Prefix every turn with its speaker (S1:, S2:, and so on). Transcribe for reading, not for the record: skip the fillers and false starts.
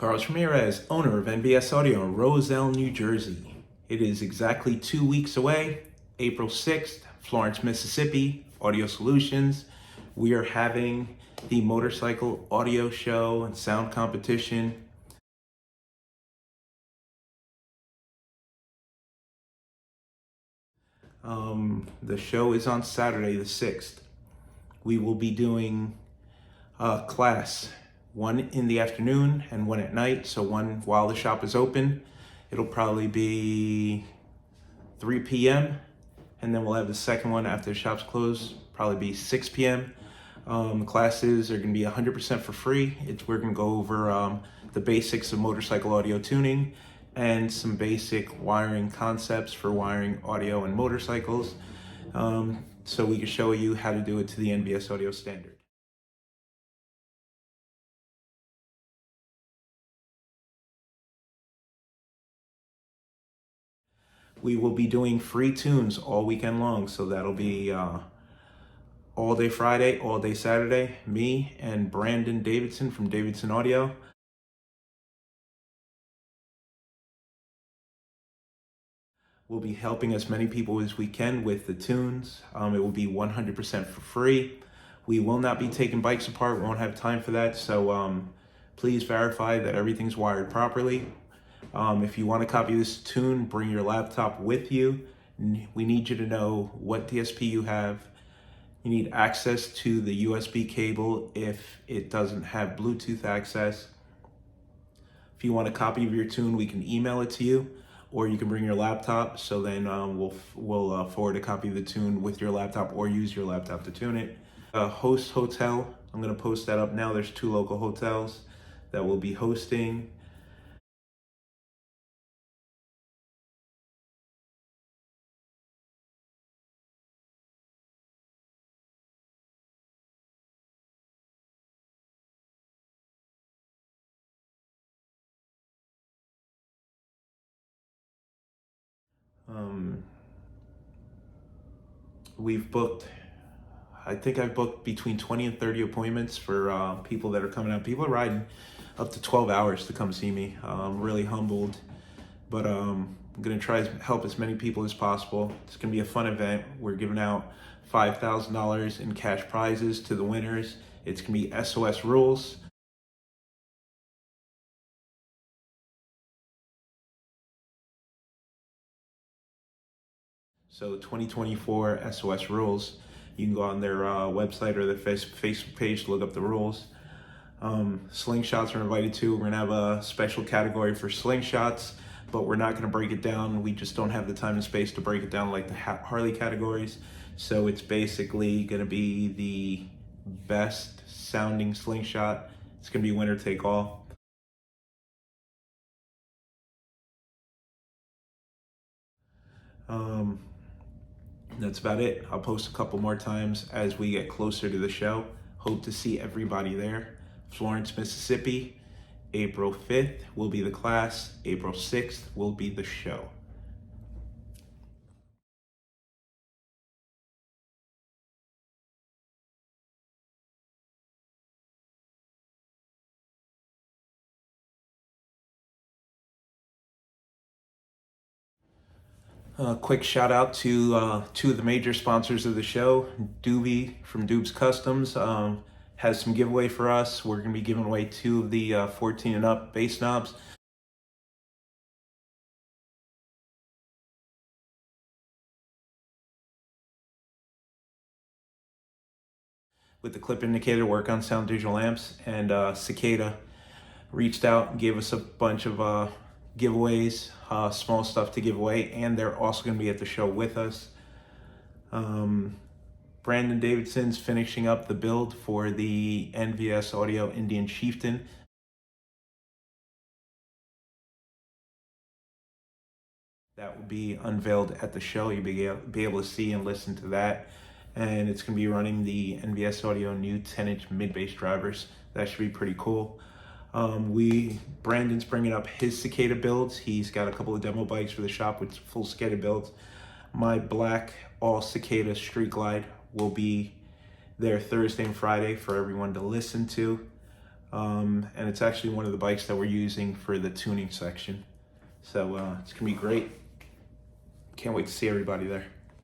S1: Carlos Ramirez, owner of NVS Audio in Roselle, New Jersey. It is exactly 2 weeks away, April 6th, Florence, Mississippi, Audio Solutions. We are having the motorcycle audio show and sound competition. The show is on Saturday the 6th. We will be doing a class, one in the afternoon and one at night. So one while the shop is open. It'll probably be 3 p.m. and then we'll have the second one after the shop's closed, probably be 6 p.m. Classes are going to be 100% for free. We're going to go over the basics of motorcycle audio tuning and some basic wiring concepts for wiring audio and motorcycles, so we can show you how to do it to the NVS audio standard. We will be doing free tunes all weekend long, so that'll be all day Friday, all day Saturday. Me and Brandon Davidson from Davidson Audio. We'll be helping as many people as we can with the tunes. It will be 100% for free. We will not be taking bikes apart. We won't have time for that. So please verify that everything's wired properly. If you want to copy this tune, bring your laptop with you. We need you to know what DSP you have. You need access to the USB cable if it doesn't have Bluetooth access. If you want a copy of your tune, we can email it to you, or you can bring your laptop. So then we'll forward a copy of the tune with your laptop, or use your laptop to tune it. Host hotel, I'm going to post that up now. There's 2 local hotels that will be hosting. I think I've booked between 20 and 30 appointments for people that are coming out. People are riding up to 12 hours to come see me. I'm really humbled, but I'm gonna try to help as many people as possible. It's gonna be a fun event. We're giving out $5,000 in cash prizes to the winners. It's gonna be SOS rules. So 2024 SOS rules. You can go on their website or their Facebook page to look up the rules. Slingshots are invited too. We're gonna have a special category for slingshots, but we're not gonna break it down. We just don't have the time and space to break it down like the Harley categories. So it's basically gonna be the best sounding slingshot. It's gonna be winner take all. That's about it. I'll post a couple more times as we get closer to the show. Hope to see everybody there. Florence, Mississippi, April 5th will be the class. April 6th will be the show. Quick shout out to 2 of the major sponsors of the show. Doobie from Doob's Customs has some giveaway for us. We're going to be giving away 2 of the 14 and up bass knobs. With the clip indicator, work on sound digital amps, and Cicada reached out and gave us a bunch of giveaways, small stuff to give away, and they're also going to be at the show with us. Brandon Davidson's finishing up the build for the NVS Audio Indian Chieftain. That will be unveiled at the show. You'll be able to see and listen to that. And it's going to be running the NVS Audio new 10-inch mid-bass drivers. That should be pretty cool. Brandon's bringing up his Cicada builds. He's got a couple of demo bikes for the shop with full Cicada builds. My black all Cicada Street Glide will be there Thursday and Friday for everyone to listen to. And it's actually one of the bikes that we're using for the tuning section. So it's gonna be great. Can't wait to see everybody there.